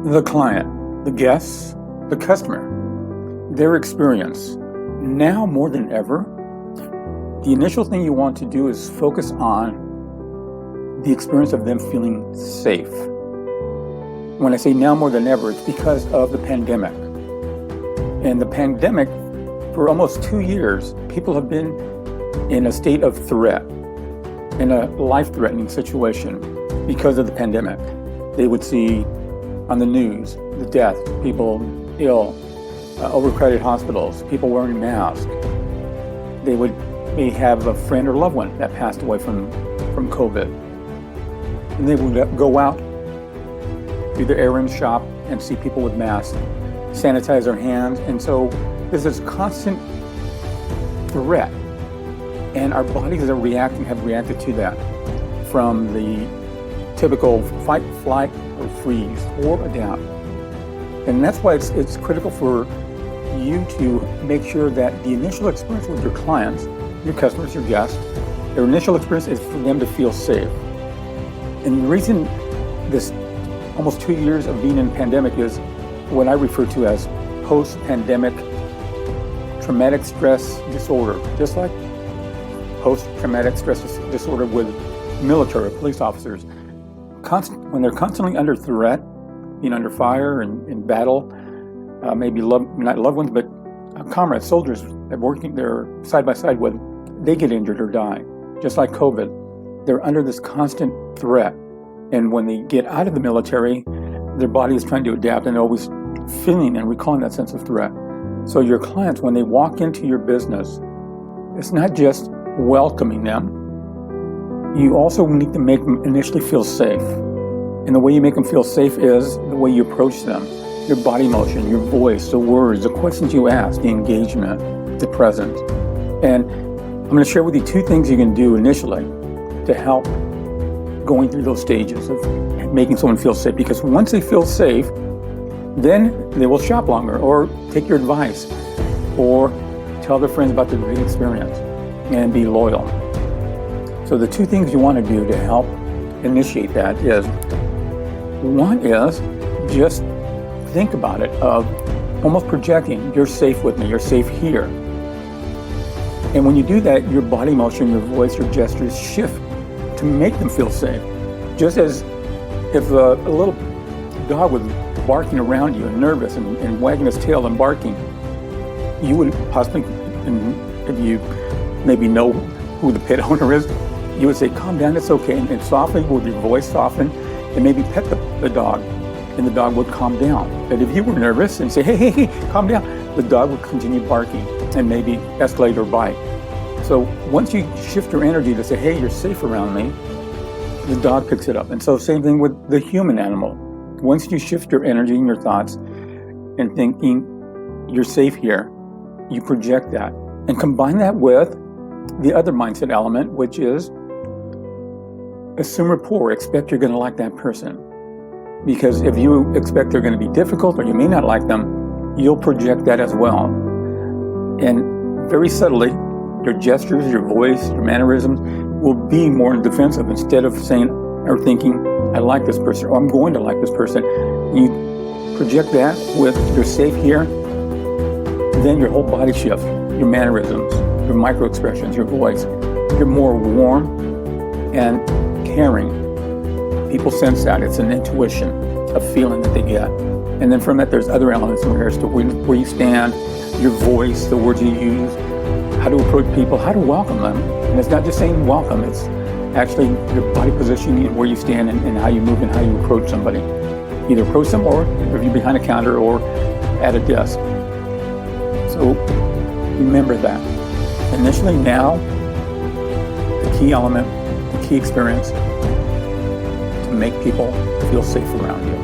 the client, the guests, the customer, their experience. Now more than ever, the initial thing you want to do is focus on the experience of them feeling safe. When I say now more than ever, it's because of the pandemic. And the pandemic, for almost 2 years, people have been in a state of threat, in a life-threatening situation because of the pandemic. They would see on the news the death, people ill, overcrowded hospitals, people wearing masks. They may have a friend or loved one that passed away from COVID. And they would go out, do their errands, shop, and see people with masks, sanitize their hands. And so there's this constant threat. And our bodies have reacted to that, from the typical fight, flight, or freeze, or adapt. And that's why it's critical for you to make sure that the initial experience with your clients, your customers, your guests, their initial experience is for them to feel safe. And the reason this almost 2 years of being in pandemic is what I refer to as post-pandemic traumatic stress disorder, just like post-traumatic stress disorder with military or police officers. When they're constantly under threat, being under fire and in battle, maybe not loved ones, but comrades, soldiers that working there side by side with, they get injured or die. Just like COVID, they're under this constant threat. And when they get out of the military, their body is trying to adapt and always feeling and recalling that sense of threat. So your clients, when they walk into your business, it's not just welcoming them. You also need to make them initially feel safe. And the way you make them feel safe is the way you approach them. Your body motion, your voice, the words, the questions you ask, the engagement, the presence. And I'm going to share with you 2 things you can do initially to help going through those stages of making someone feel safe. Because once they feel safe, then they will shop longer, or take your advice, or tell their friends about their great experience, and be loyal. So the 2 things you want to do to help initiate that is, one is just think about it, of almost projecting, you're safe with me, you're safe here. And when you do that, your body motion, your voice, your gestures shift to make them feel safe. Just as if a little dog was barking around you and nervous and wagging his tail and barking, you would possibly, if you maybe know who the pet owner is, you would say, calm down, it's okay. And softly, with your voice soften, and maybe pet the dog, and the dog would calm down. But if you were nervous and say, hey, calm down, the dog would continue barking and maybe escalate or bite. So once you shift your energy to say, hey, you're safe around me, the dog picks it up. And so same thing with the human animal. Once you shift your energy and your thoughts and thinking, you're safe here, you project that. And combine that with the other mindset element, which is assume rapport. Expect you're going to like that person. Because if you expect they're going to be difficult or you may not like them, you'll project that as well. And very subtly, your gestures, your voice, your mannerisms will be more defensive instead of saying or thinking, I like this person, or I'm going to like this person. You project that with you're safe here, then your whole body shifts, your mannerisms, your micro expressions, your voice. You're more warm and caring. People sense that. It's an intuition, a feeling that they get. And then from that, there's other elements in regards to where you stand, your voice, the words you use, how to approach people, how to welcome them. And it's not just saying welcome, it's actually your body positioning and where you stand and how you move and how you approach somebody. Either approach them, or if you're behind a counter or at a desk. So remember that. Initially, now, the key element, the key experience, to make people feel safe around you.